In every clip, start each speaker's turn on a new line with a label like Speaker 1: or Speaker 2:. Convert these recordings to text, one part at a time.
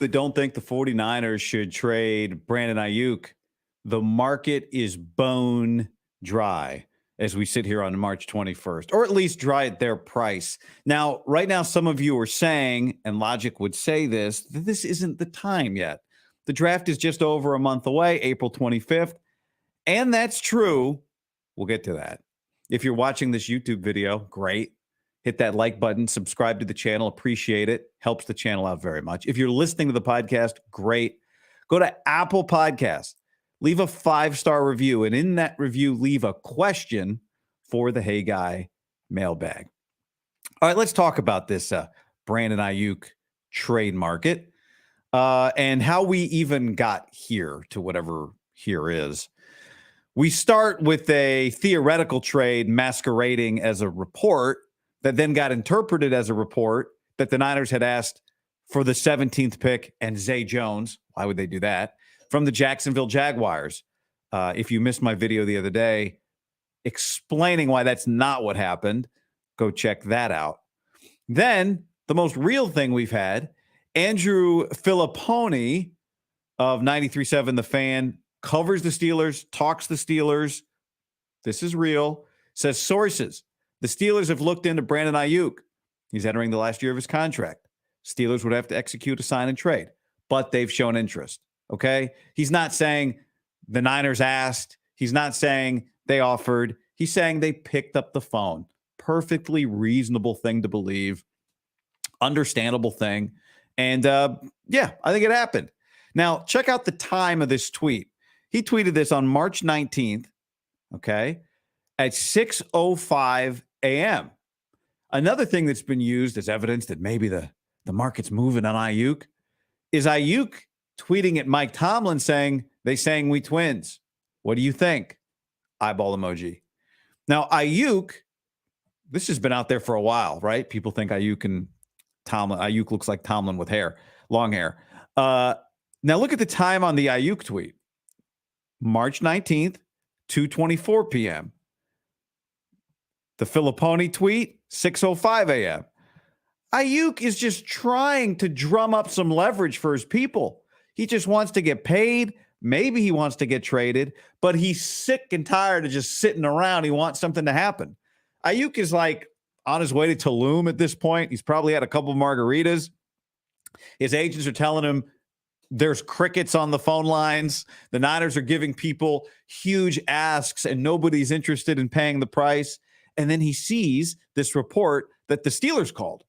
Speaker 1: that don't think the 49ers should trade Brandon Aiyuk, the market is bone dry as we sit here on March 21st, or at least dry at their price. Now, right now, some of you are saying, and logic would say this, that this isn't the time yet. The draft is just over a month away, April 25th. And that's true. We'll get to that. If you're watching this YouTube video, great. Hit that like button, subscribe to the channel, appreciate it. Helps the channel out very much. If you're listening to the podcast, great. Go to Apple Podcasts, leave a 5-star review, and in that review, leave a question for the Hey Guy mailbag. All right, let's talk about this Brandon Aiyuk trade market and how we even got here to whatever here is. We start with a theoretical trade masquerading as a report that then got interpreted as a report that the Niners had asked for the 17th pick and Zay Jones. Why would they do that? From the Jacksonville Jaguars. If you missed my video the other day explaining why that's not what happened, go check that out. Then the most real thing we've had, Andrew Filipponi of 93.7 The Fan covers the Steelers, talks the Steelers. This is real. Says sources. The Steelers have looked into Brandon Aiyuk. He's entering the last year of his contract. Steelers would have to execute a sign and trade, but they've shown interest. Okay? He's not saying the Niners asked. He's not saying they offered. He's saying they picked up the phone. Perfectly reasonable thing to believe. Understandable thing. And yeah, I think it happened. Now, check out the time of this tweet. He tweeted this on March 19th, okay, at 6:05 a.m. Another thing that's been used as evidence that maybe the market's moving on Aiyuk is Aiyuk tweeting at Mike Tomlin saying, they sang we twins. What do you think? Eyeball emoji. Now, Aiyuk, this has been out there for a while, right? People think Aiyuk and Tomlin. Aiyuk looks like Tomlin with hair, long hair. Now, look at the time on the Aiyuk tweet. March 19th, 2:24 p.m. The Filipponi tweet, 6:05 a.m. Aiyuk is just trying to drum up some leverage for his people. He just wants to get paid. Maybe he wants to get traded, but he's sick and tired of just sitting around. He wants something to happen. Aiyuk is like on his way to Tulum at this point. He's probably had a couple of margaritas. His agents are telling him there's crickets on the phone lines. The Niners are giving people huge asks and nobody's interested in paying the price. And then he sees this report that the Steelers called.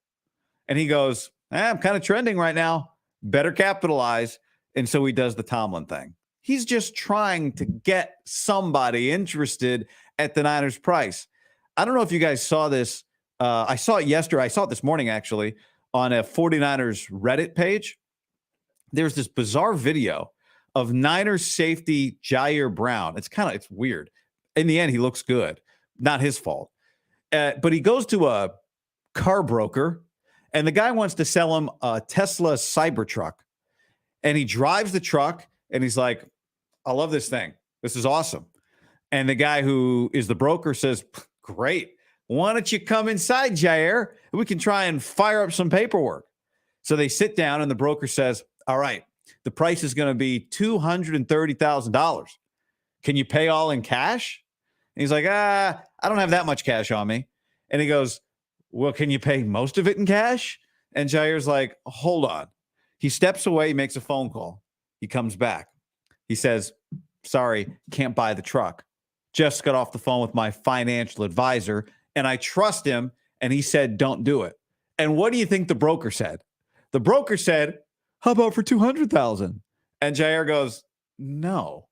Speaker 1: And he goes, I'm kind of trending right now. Better capitalize. And so he does the Tomlin thing. He's just trying to get somebody interested at the Niners price. I don't know if you guys saw this. I saw it yesterday. I saw it this morning, actually, on a 49ers Reddit page. There's this bizarre video of Niners safety Jer'Zhan Brown. It's weird. In the end, he looks good. Not his fault. But he goes to a car broker, and the guy wants to sell him a Tesla Cybertruck. And he drives the truck, and he's like, I love this thing. This is awesome. And the guy who is the broker says, great. Why don't you come inside, Jair? We can try and fire up some paperwork. So they sit down, and the broker says, all right, the price is going to be $230,000. Can you pay all in cash? And he's like, I don't have that much cash on me. And he goes, well, can you pay most of it in cash? And Jair's like, hold on. He steps away, he makes a phone call. He comes back. He says, sorry, can't buy the truck. Just got off the phone with my financial advisor, and I trust him, and he said, don't do it. And what do you think the broker said? The broker said, how about for $200,000? And Jair goes, no.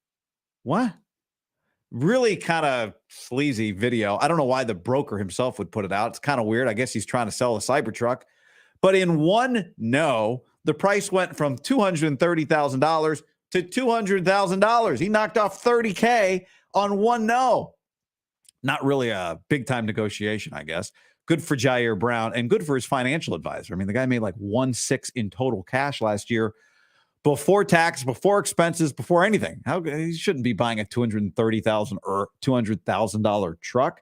Speaker 1: What? Really kind of sleazy video. I don't know why the broker himself would put it out. It's kind of weird. I guess he's trying to sell a Cybertruck. But in one no, the price went from $230,000 to $200,000. He knocked off $30K on one no. Not really a big-time negotiation, I guess. Good for Jer'Zhan Brown and good for his financial advisor. I mean, the guy made like 1.6 in total cash last year before tax, before expenses, before anything. He shouldn't be buying a $230,000 or $200,000 truck.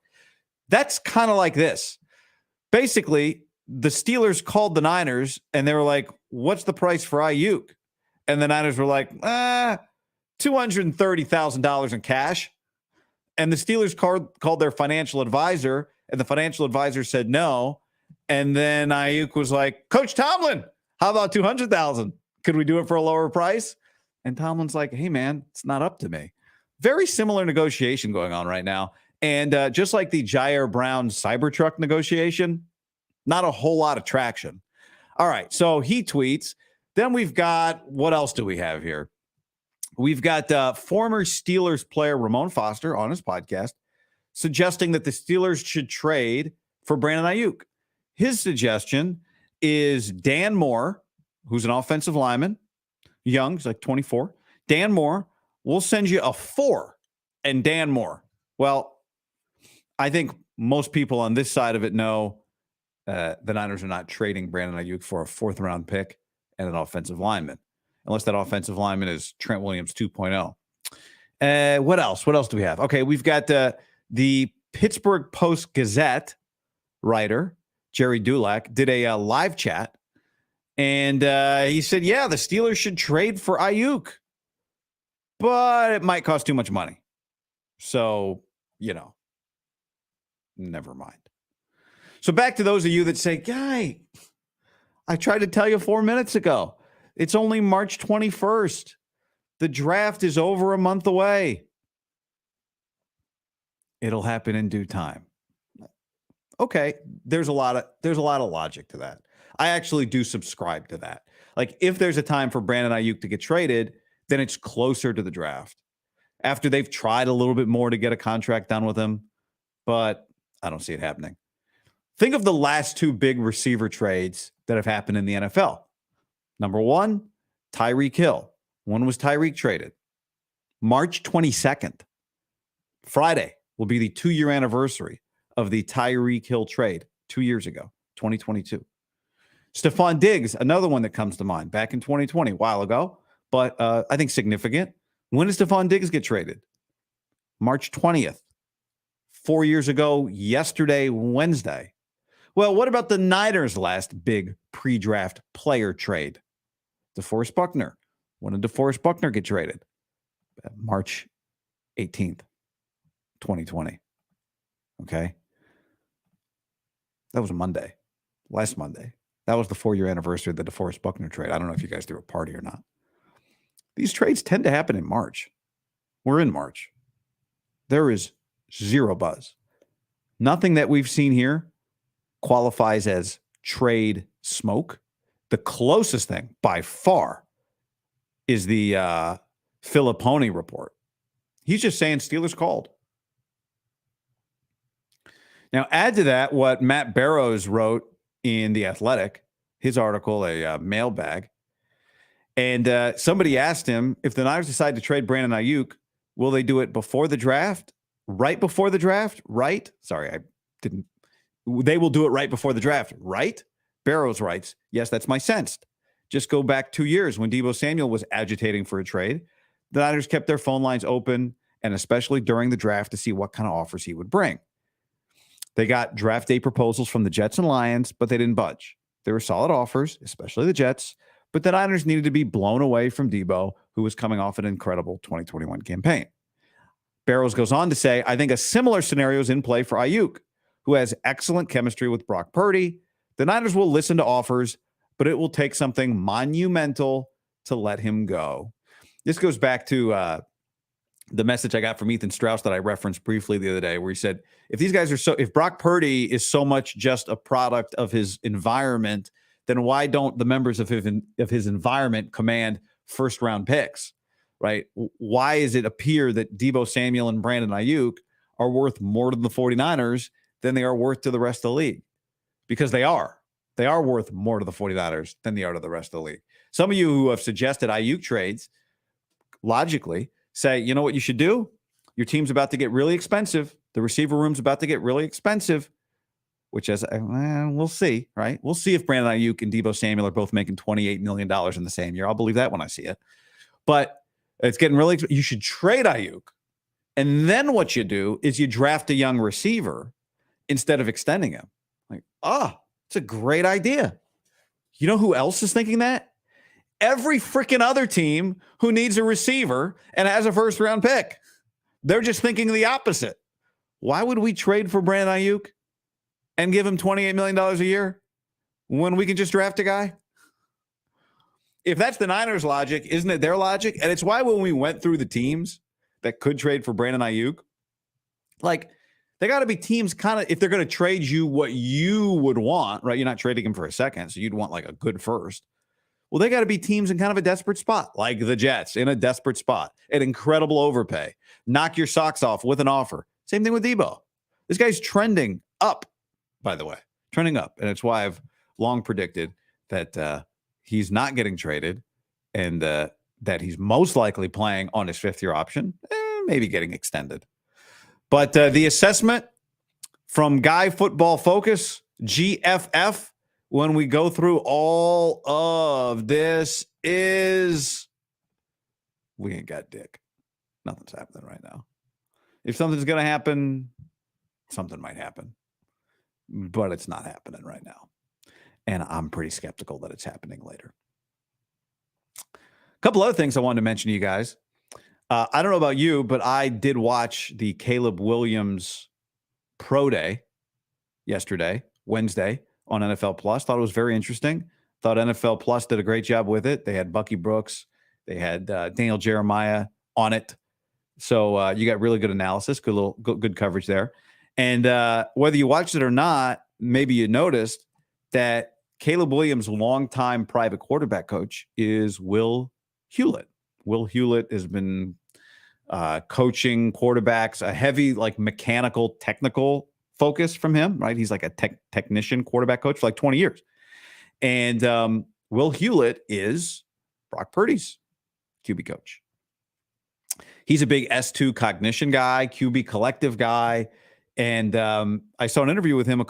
Speaker 1: That's kind of like this. Basically, the Steelers called the Niners and they were like, what's the price for Aiyuk? And the Niners were like, $230,000 in cash. And the Steelers called their financial advisor, and the financial advisor said no. And then Aiyuk was like, Coach Tomlin, how about $200,000? Could we do it for a lower price? And Tomlin's like, hey, man, it's not up to me. Very similar negotiation going on right now. And just like the Jer'Zhan Brown Cybertruck negotiation, not a whole lot of traction. All right, so he tweets. Then we've got, what else do we have here? We've got former Steelers player Ramon Foster on his podcast suggesting that the Steelers should trade for Brandon Aiyuk. His suggestion is Dan Moore, who's an offensive lineman, young, he's like 24. Dan Moore, we'll send you a 4 and Dan Moore. Well, I think most people on this side of it know the Niners are not trading Brandon Aiyuk for a 4th-round pick and an offensive lineman, unless that offensive lineman is Trent Williams 2.0. What else? What else do we have? Okay, we've got the Pittsburgh Post-Gazette writer, Jerry Dulac, did a live chat, and he said, yeah, the Steelers should trade for Aiyuk, but it might cost too much money. So, never mind. So back to those of you that say, Guy, I tried to tell you 4 minutes ago. It's only March 21st. The draft is over a month away. It'll happen in due time. Okay, there's a lot of logic to that. I actually do subscribe to that. Like, if there's a time for Brandon Aiyuk to get traded, then it's closer to the draft. After they've tried a little bit more to get a contract done with him, but I don't see it happening. Think of the last 2 big receiver trades that have happened in the NFL. Number 1, Tyreek Hill. When was Tyreek traded? March 22nd. Friday will be the 2-year anniversary of the Tyreek Hill trade 2 years ago, 2022. Stephon Diggs, another one that comes to mind, back in 2020, a while ago, but I think significant. When did Stephon Diggs get traded? March 20th. 4 years ago, yesterday, Wednesday. Well, what about the Niners' last big pre-draft player trade? DeForest Buckner. When did DeForest Buckner get traded? March 18th, 2020. Okay. That was a Monday. Last Monday. That was the 4-year anniversary of the DeForest Buckner trade. I don't know if you guys threw a party or not. These trades tend to happen in March. We're in March. There is zero buzz. Nothing that we've seen here qualifies as trade smoke. The closest thing by far is the Filipponi report. He's just saying Steelers called. Now, add to that what Matt Barrows wrote in The Athletic, his article, a mailbag. And somebody asked him, if the Niners decide to trade Brandon Aiyuk, will they do it before the draft? Right before the draft? Right? Sorry, I didn't. They will do it right before the draft, right? Barrows writes, yes, that's my sense. Just go back 2 years when Deebo Samuel was agitating for a trade. The Niners kept their phone lines open, and especially during the draft, to see what kind of offers he would bring. They got draft day proposals from the Jets and Lions, but they didn't budge. They were solid offers, especially the Jets, but the Niners needed to be blown away from Deebo, who was coming off an incredible 2021 campaign. Barrows goes on to say, I think a similar scenario is in play for Aiyuk, who has excellent chemistry with Brock Purdy. The Niners will listen to offers, but it will take something monumental to let him go. This goes back to the message I got from Ethan Strauss that I referenced briefly the other day, where he said, if Brock Purdy is so much just a product of his environment, then why don't the members of his environment command first-round picks, right? Why does it appear that Deebo Samuel and Brandon Aiyuk are worth more to the 49ers than they are worth to the rest of the league? Because they are. They are worth more to the 49ers than they are to the rest of the league. Some of you who have suggested Aiyuk trades, logically, say, you know what you should do? Your team's about to get really expensive. The receiver room's about to get really expensive, which is, we'll see, right? We'll see if Brandon Aiyuk and Deebo Samuel are both making $28 million in the same year. I'll believe that when I see it. But it's getting really, you should trade Aiyuk. And then what you do is you draft a young receiver instead of extending him. Like, It's a great idea. You know who else is thinking that? Every freaking other team who needs a receiver and has a first-round pick. They're just thinking the opposite. Why would we trade for Brandon Aiyuk and give him $28 million a year when we can just draft a guy? If that's the Niners' logic, isn't it their logic? And it's why when we went through the teams that could trade for Brandon Aiyuk, like, they got to be teams kind of, if they're going to trade you what you would want, right? You're not trading him for a second, so you'd want like a good first. Well, they got to be teams in kind of a desperate spot, like the Jets in a desperate spot, an incredible overpay, knock your socks off with an offer. Same thing with Debo. This guy's trending up, by the way, trending up. And it's why I've long predicted that he's not getting traded and that he's most likely playing on his fifth-year option, maybe getting extended. But the assessment from Guy Football Focus, GFF, when we go through all of this is we ain't got dick. Nothing's happening right now. If something's going to happen, something might happen. But it's not happening right now. And I'm pretty skeptical that it's happening later. A couple other things I wanted to mention to you guys. I don't know about you, but I did watch the Caleb Williams Pro Day yesterday, Wednesday, on NFL Plus. Thought it was very interesting. Thought NFL Plus did a great job with it. They had Bucky Brooks. They had Daniel Jeremiah on it. So you got really good analysis, good coverage there. And whether you watched it or not, maybe you noticed that Caleb Williams' longtime private quarterback coach is Will Hewlett. Will Hewlett has been coaching quarterbacks, a heavy, like, mechanical, technical focus from him, right? He's like a technician quarterback coach for like 20 years. And Will Hewlett is Brock Purdy's QB coach. He's a big S2 cognition guy, QB collective guy. And I saw an interview with him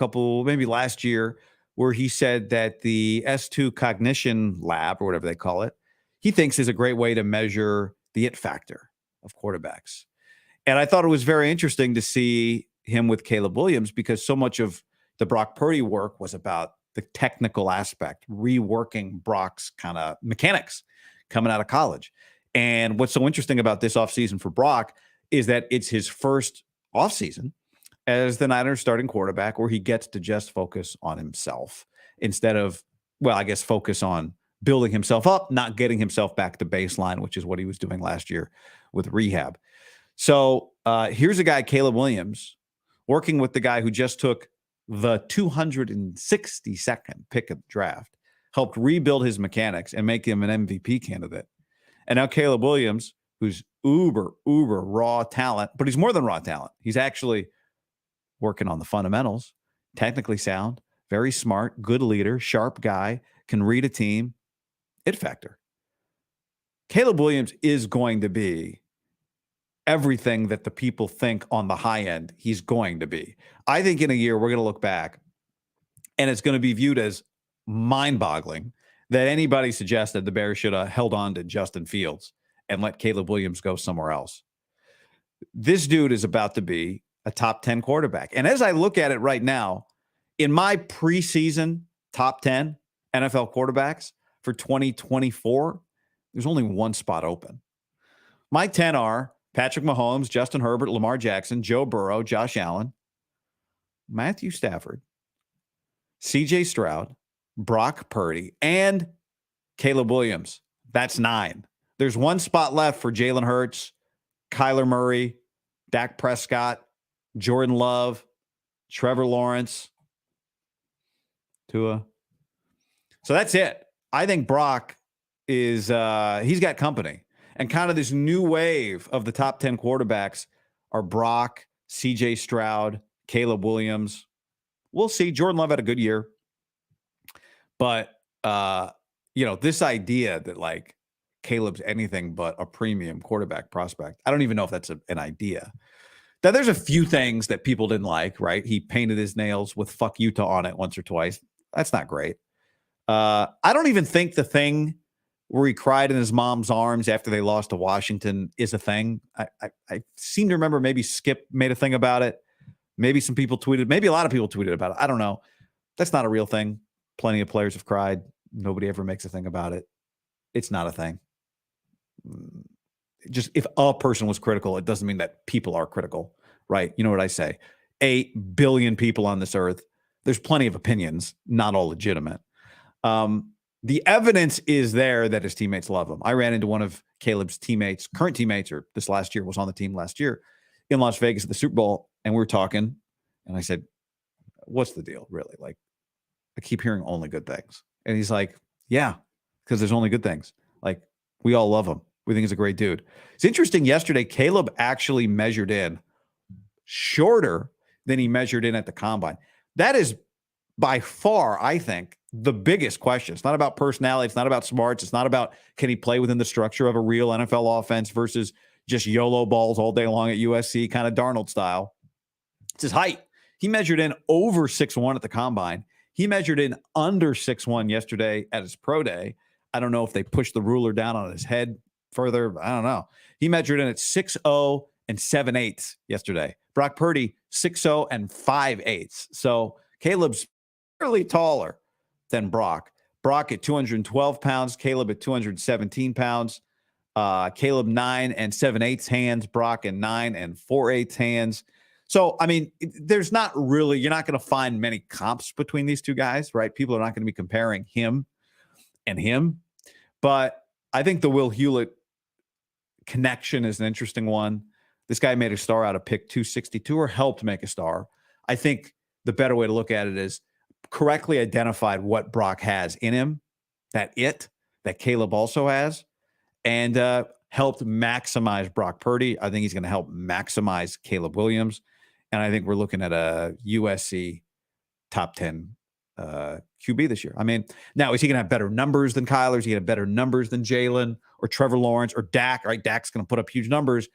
Speaker 1: maybe last year, where he said that the S2 cognition lab, or whatever they call it, he thinks is a great way to measure the it factor of quarterbacks. And I thought it was very interesting to see him with Caleb Williams, because so much of the Brock Purdy work was about the technical aspect, reworking Brock's kind of mechanics coming out of college. And what's so interesting about this offseason for Brock is that it's his first offseason as the Niners starting quarterback, where he gets to just focus on himself instead of, well, I guess focus on building himself up, not getting himself back to baseline, which is what he was doing last year with rehab. So here's a guy, Caleb Williams, working with the guy who just took the 262nd pick of the draft, helped rebuild his mechanics and make him an MVP candidate. And now Caleb Williams, who's uber raw talent, but he's more than raw talent. He's actually working on the fundamentals, technically sound, very smart, good leader, sharp guy, can read a team. It factor. Caleb Williams is going to be everything that the people think on the high end he's going to be. I think in a year we're going to look back and it's going to be viewed as mind-boggling that anybody suggested the Bears should have held on to Justin Fields and let Caleb Williams go somewhere else. This dude is about to be a top 10 quarterback. And as I look at it right now, in my preseason top 10 NFL quarterbacks for 2024, there's only one spot open. My 10 are Patrick Mahomes, Justin Herbert, Lamar Jackson, Joe Burrow, Josh Allen, Matthew Stafford, CJ Stroud, Brock Purdy, and Caleb Williams. That's 9. There's one spot left for Jalen Hurts, Kyler Murray, Dak Prescott, Jordan Love, Trevor Lawrence, Tua. So that's it. I think Brock is he's got company. And kind of this new wave of the top 10 quarterbacks are Brock, CJ Stroud, Caleb Williams. We'll see. Jordan Love had a good year. But, this idea that, like, Caleb's anything but a premium quarterback prospect, I don't even know if that's an idea. Now, there's a few things that people didn't like, right? He painted his nails with "fuck Utah" on it once or twice. That's not great. I don't even think the thing where he cried in his mom's arms after they lost to Washington is a thing. I seem to remember maybe Skip made a thing about it. Maybe some people tweeted. Maybe a lot of people tweeted about it. I don't know. That's not a real thing. Plenty of players have cried. Nobody ever makes a thing about it. It's not a thing. Just if a person was critical, it doesn't mean that people are critical, right? You know what I say? 8 billion people on this earth. There's plenty of opinions, not all legitimate. The evidence is there that his teammates love him. I ran into one of Caleb's teammates, current teammates, or this last year, was on the team last year in Las Vegas at the Super Bowl. And we were talking, and I said, what's the deal, really? Like, I keep hearing only good things. And he's like, yeah, because there's only good things. Like, we all love him. We think he's a great dude. It's interesting. Yesterday, Caleb actually measured in shorter than he measured in at the combine. That is by far, I think, the biggest question. It's not about personality. It's not about smarts. It's not about can he play within the structure of a real NFL offense versus just YOLO balls all day long at USC, kind of Darnold style. It's his height. He measured in over 6'1" at the combine. He measured in under 6'1" yesterday at his pro day. I don't know if they pushed the ruler down on his head further. I don't know. He measured in at 6'0" and 7/8 yesterday. Brock Purdy, 6'0" and 5/8. So Caleb's fairly taller than Brock. Brock at 212 pounds, Caleb at 217 pounds. Caleb 9 and 7/8 hands, Brock and 9 and 4/8 hands. So, I mean, there's not really, you're not going to find many comps between these two guys, right? People are not going to be comparing him and him. But I think the Will Hewlett connection is an interesting one. This guy made a star out of pick 262 or helped make a star. I think the better way to look at it is correctly identified what Brock has in him, that Caleb also has, and helped maximize Brock Purdy. I think he's going to help maximize Caleb Williams. And I think we're looking at a USC top 10 QB this year. I mean, now, is he going to have better numbers than Kyler? Is he going to have better numbers than Jalen or Trevor Lawrence or Dak? Right, Dak's going to put up huge numbers.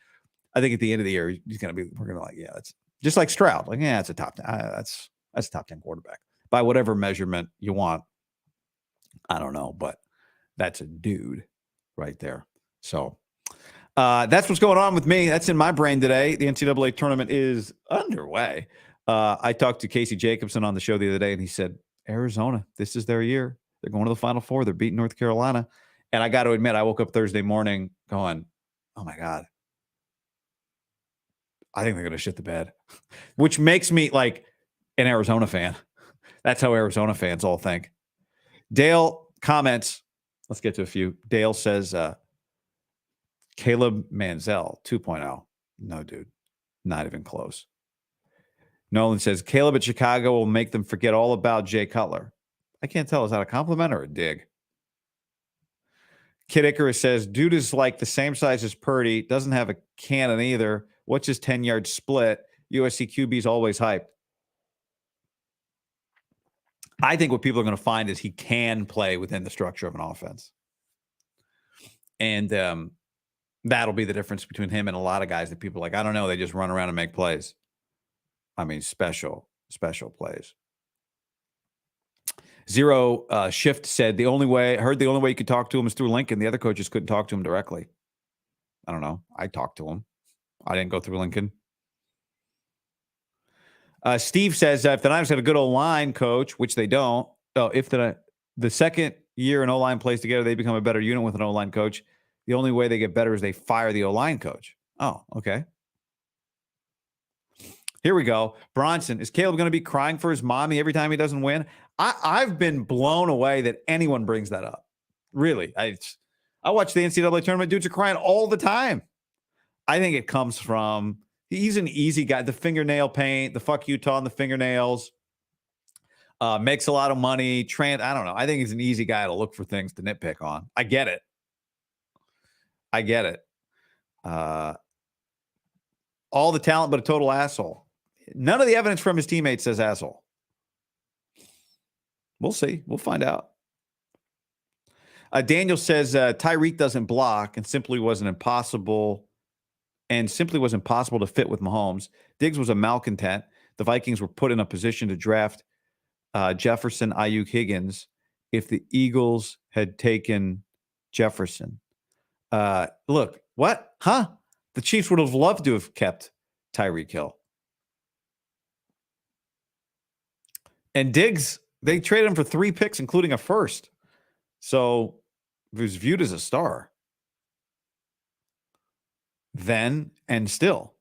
Speaker 1: I think at the end of the year, we're going to like, yeah, that's just like Stroud. Like, yeah, it's a top 10. That's a top 10 quarterback by whatever measurement you want. I don't know, but that's a dude right there. So that's what's going on with me. That's in my brain today. The NCAA tournament is underway. I talked to Casey Jacobson on the show the other day, and he said, Arizona, this is their year. They're going to the Final Four. They're beating North Carolina. And I got to admit, I woke up Thursday morning going, oh, my God. I think they're going to shit the bed, which makes me like an Arizona fan. That's how Arizona fans all think. Dale comments. Let's get to a few. Dale says, Caleb Manziel 2.0. No, dude. Not even close. Nolan says, Caleb at Chicago will make them forget all about Jay Cutler. I can't tell. Is that a compliment or a dig? Kid Icarus says, dude is like the same size as Purdy. Doesn't have a cannon either. What's his 10-yard split? USC QB is always hyped. I think what people are going to find is he can play within the structure of an offense. And that'll be the difference between him and a lot of guys that people are like, I don't know, they just run around and make plays. I mean, special plays. Zero Shift said the only way you could talk to him is through Lincoln. The other coaches couldn't talk to him directly. I don't know. I talked to him. I didn't go through Lincoln. Steve says if the Niners had a good O-line coach, which they don't, if the second year an O-line plays together, they become a better unit with an O-line coach. The only way they get better is they fire the O-line coach. Oh, okay. Here we go. Bronson, is Caleb going to be crying for his mommy every time he doesn't win? I've been blown away that anyone brings that up. Really. I watch the NCAA tournament. Dudes are crying all the time. I think it comes from he's an easy guy. The fingernail paint, the fuck Utah on the fingernails, makes a lot of money. I don't know. I think he's an easy guy to look for things to nitpick on. I get it. All the talent, but a total asshole. None of the evidence from his teammates says asshole. We'll see. We'll find out. Daniel says Tyreek doesn't block and simply was impossible to fit with Mahomes. Diggs was a malcontent. The Vikings were put in a position to draft Jefferson, Aiyuk, Higgins if the Eagles had taken Jefferson. Look, what? Huh? The Chiefs would have loved to have kept Tyreek Hill. And Diggs They traded him for 3 picks, including a first. So he was viewed as a star then and still.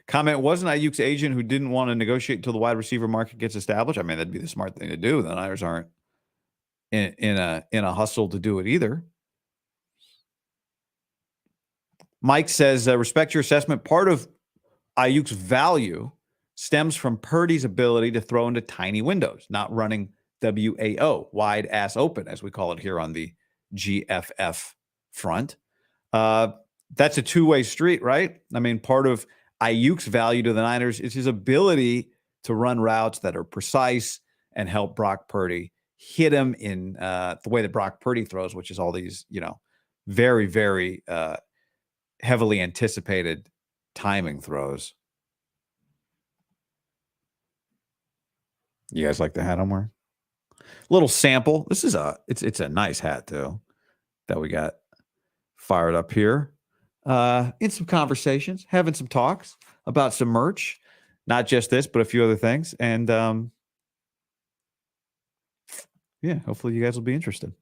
Speaker 1: Comment, wasn't Aiyuk's agent who didn't want to negotiate until the wide receiver market gets established? I mean, that'd be the smart thing to do. The Niners aren't in a hustle to do it either. Mike says, respect your assessment. Part of Aiyuk's value stems from Purdy's ability to throw into tiny windows, not running WAO, wide ass open, as we call it here on the GFF front. That's a two-way street, right? I mean, part of Aiyuk's value to the Niners is his ability to run routes that are precise and help Brock Purdy hit him in the way that Brock Purdy throws, which is all these, very, very heavily anticipated timing throws. You guys like the hat I'm wearing? Little sample. This is it's a nice hat too that we got fired up here. In some conversations, having some talks about some merch, not just this, but a few other things. And yeah, hopefully you guys will be interested.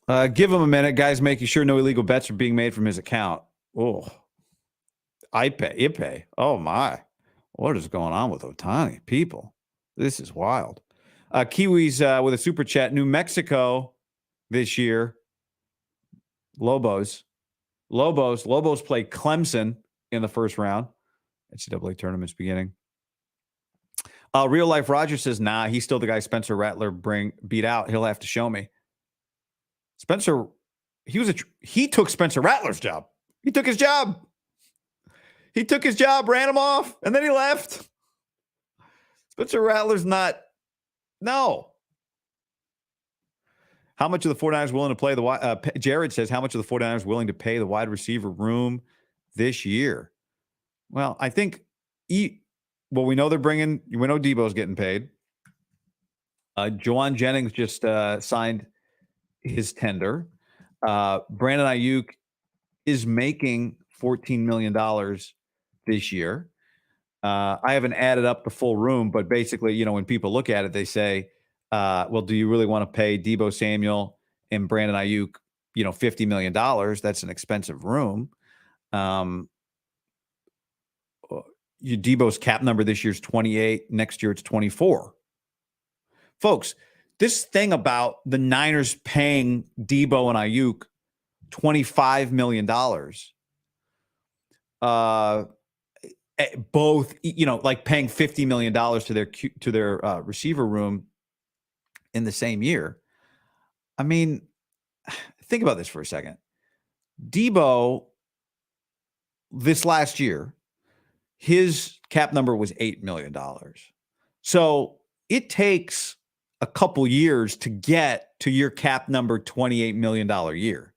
Speaker 1: Give him a minute, guys, making sure no illegal bets are being made from his account. Oh, Ipe. Oh my. What is going on with Otani? People, this is wild. Kiwis with a super chat. New Mexico this year. Lobos play Clemson in the first round. NCAA tournament's beginning. Real life Roger says, nah, he's still the guy Spencer Rattler beat out. He'll have to show me. Spencer, he took Spencer Rattler's job. He took his job. Ran him off, and then he left. Spencer Rattler's not. No. How much are the 49ers willing to play Jared says, how much are the 49ers willing to pay the wide receiver room this year? Well, I think, we know we know Debo's getting paid. Juwan Jennings just signed his tender. Brandon Aiyuk is making $14 million this year. I haven't added up the full room, but basically, when people look at it, they say, well, do you really want to pay Deebo Samuel and Brandon Aiyuk, $50 million? That's an expensive room. Deebo's cap number this year is 28. Next year, it's 24. Folks, this thing about the Niners paying Deebo and Aiyuk $25 million, both, like paying $50 million to their receiver room in the same year. I mean, think about this for a second. Deebo, this last year, his cap number was $8 million. So it takes a couple years to get to your cap number $28 million year.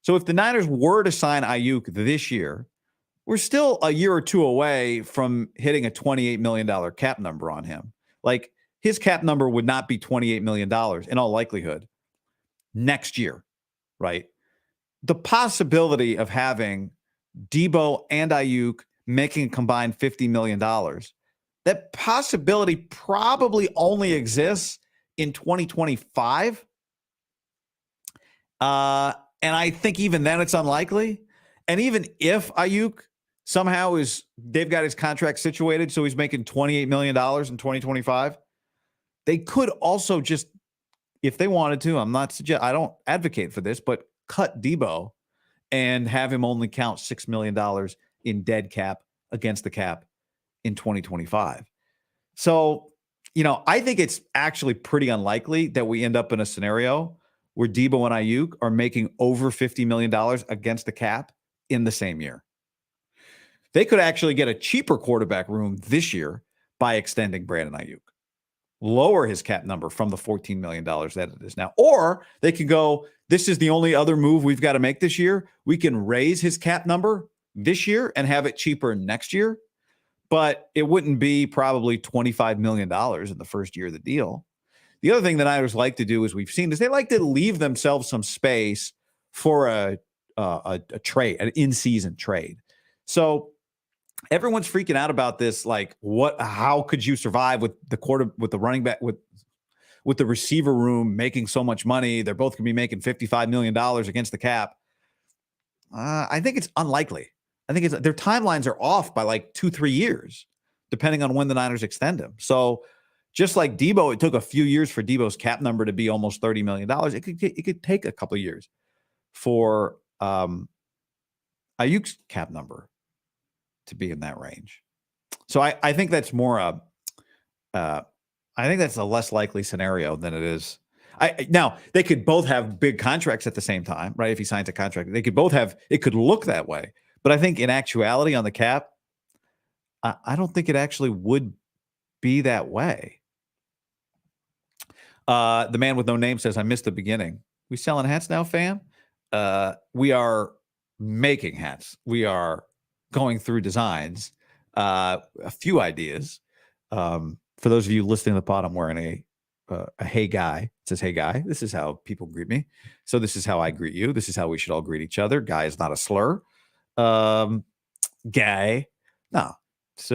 Speaker 1: So if the Niners were to sign Aiyuk this year, we're still a year or two away from hitting a $28 million cap number on him. Like, his cap number would not be $28 million in all likelihood next year, right? The possibility of having Deebo and Aiyuk making a combined $50 million, that possibility probably only exists in 2025. And I think even then it's unlikely. And even if Aiyuk somehow they've got his contract situated so he's making $28 million in 2025, they could also just, if they wanted to, I don't advocate for this, but cut Deebo and have him only count $6 million in dead cap against the cap in 2025. So, I think it's actually pretty unlikely that we end up in a scenario where Deebo and Aiyuk are making over $50 million against the cap in the same year. They could actually get a cheaper quarterback room this year by extending Brandon Aiyuk, lower his cap number from the $14 million that it is now. Or they could go, this is the only other move we've got to make this year. We can raise his cap number this year and have it cheaper next year, but it wouldn't be probably $25 million in the first year of the deal. The other thing that Niners like to do, as we've seen, is they like to leave themselves some space for a trade, an in-season trade. So everyone's freaking out about this. Like, how could you survive with the running back, with the receiver room making so much money? They're both going to be making $55 million against the cap. I think it's unlikely. I think their timelines are off by like 2-3 years, depending on when the Niners extend him. So just like Debo, it took a few years for Debo's cap number to be almost $30 million. It could take a couple of years for Aiyuk's cap number to be in that range. So I think that's more I think that's a less likely scenario than it is. Now they could both have big contracts at the same time, right? If he signs a contract, they could both have. It could look that way, but I think in actuality on the cap, I don't think it actually would be that way. The man with no name says, "I missed the beginning. We selling hats now, fam? We are making hats. We are going through designs, a few ideas. For those of you listening to the pod, I'm wearing a hey guy. It says, hey guy. This is how people greet me. So this is how I greet you. This is how we should all greet each other. Guy is not a slur. Guy. No, it's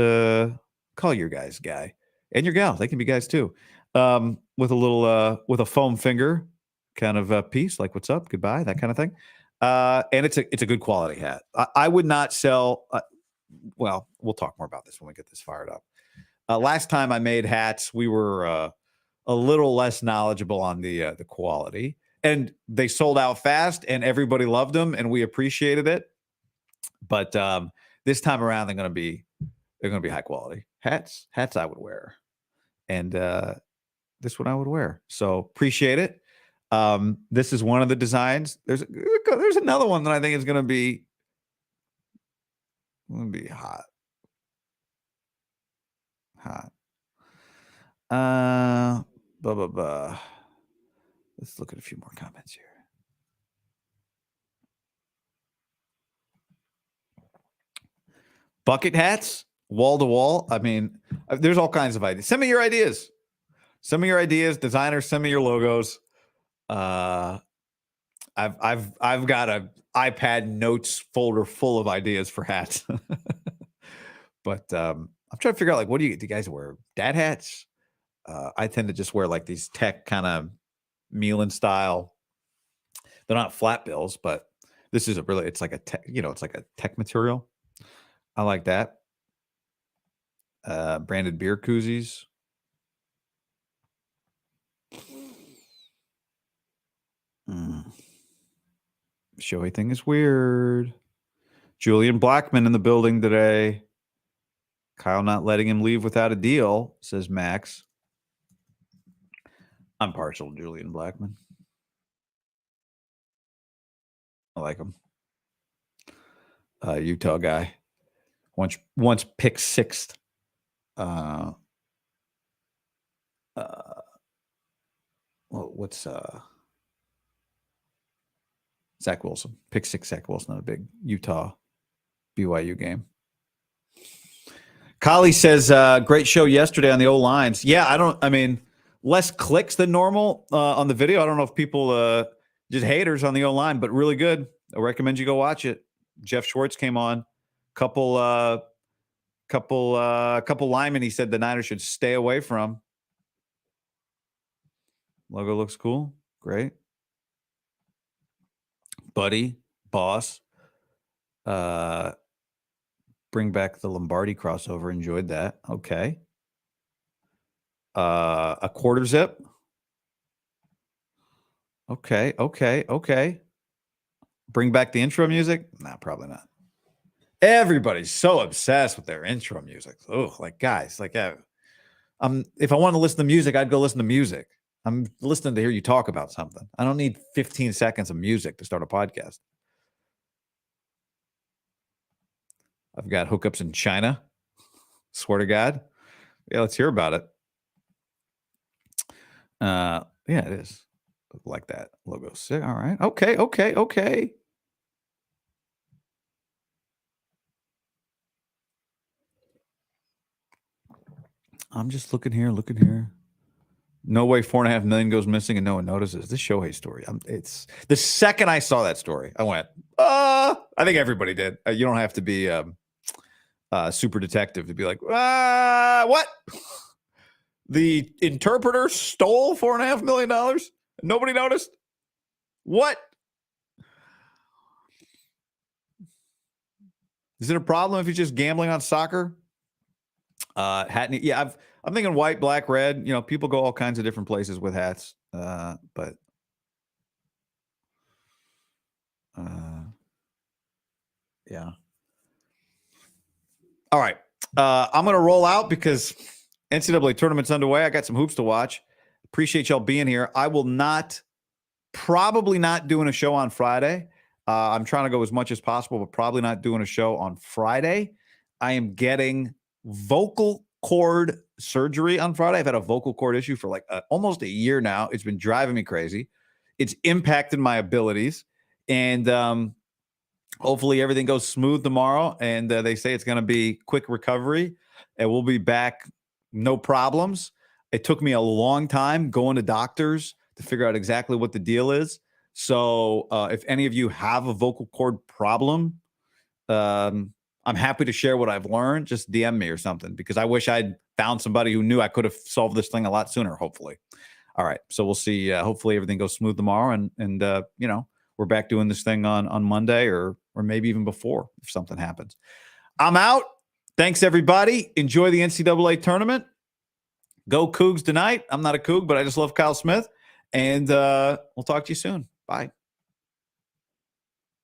Speaker 1: call your guys guy. And your gal. They can be guys too. With a little with a foam finger kind of piece, like what's up, goodbye, that kind of thing. And it's a good quality hat. I would not sell. Well, we'll talk more about this when we get this fired up. Last time I made hats, we were a little less knowledgeable on the quality, and they sold out fast, and everybody loved them, and we appreciated it. But this time around, they're going to be high quality hats. Hats I would wear, and this one I would wear. So appreciate it. This is one of the designs. There's another one that I think is going to be hot. Blah, blah, blah. Let's look at a few more comments here. Bucket hats, wall to wall. I mean, there's all kinds of ideas. Send me your ideas. Designers, send me your logos. I've got a iPad notes folder full of ideas for hats. But I'm trying to figure out, like, what do you guys wear? Dad hats? I tend to just wear like these tech kind of Milan style. They're not flat bills, but this is it's like a tech, it's like a tech material. I like that. Branded beer koozies. Showy thing is weird. Julian Blackman in the building today. Kyle not letting him leave without a deal, says Max. I'm partial to Julian Blackman. I like him. Utah guy. Once picked sixth. What's Zach Wilson? Pick six Zach Wilson at a big Utah BYU game. Kali says, great show yesterday on the O-lines. Yeah, less clicks than normal on the video. I don't know if people just haters on the O-line, but really good. I recommend you go watch it. Jeff Schwartz came on. Couple linemen he said the Niners should stay away from. Logo looks cool. Great. Buddy, boss. Bring back the Lombardi crossover. Enjoyed that. Okay. A quarter zip. Okay. Bring back the intro music? Nah, probably not. Everybody's so obsessed with their intro music. Oh, like guys, like if I want to listen to music, I'd go listen to music. I'm listening to hear you talk about something. I don't need 15 seconds of music to start a podcast. I've got hookups in China. Swear to God. Yeah, let's hear about it. Yeah, it is. Like that logo. Sick. All right. Okay. I'm just looking here. No way 4.5 million goes missing and no one notices. This Shohei story. It's the second I saw that story, I went, I think everybody did. You don't have to be a super detective to be like, what? The interpreter stole $4.5 million? Nobody noticed? What? Is it a problem if you're just gambling on soccer? Yeah, I'm thinking white, black, red. You know, people go all kinds of different places with hats. But yeah. All right. I'm going to roll out because NCAA tournament's underway. I got some hoops to watch. Appreciate y'all being here. I will probably not doing a show on Friday. I'm trying to go as much as possible, but probably not doing a show on Friday. I am getting vocal cord surgery on Friday. I've had a vocal cord issue for like almost a year now. It's been driving me crazy. It's impacted my abilities. And hopefully everything goes smooth tomorrow. And they say it's going to be quick recovery. And we'll be back, no problems. It took me a long time going to doctors to figure out exactly what the deal is. So if any of you have a vocal cord problem, I'm happy to share what I've learned. Just DM me or something, because I wish I'd found somebody who knew I could have solved this thing a lot sooner, hopefully. All right. So we'll see. Hopefully everything goes smooth tomorrow. And you know, we're back doing this thing on Monday or maybe even before if something happens. I'm out. Thanks, everybody. Enjoy the NCAA tournament. Go Cougs tonight. I'm not a Coug, but I just love Kyle Smith. And we'll talk to you soon. Bye.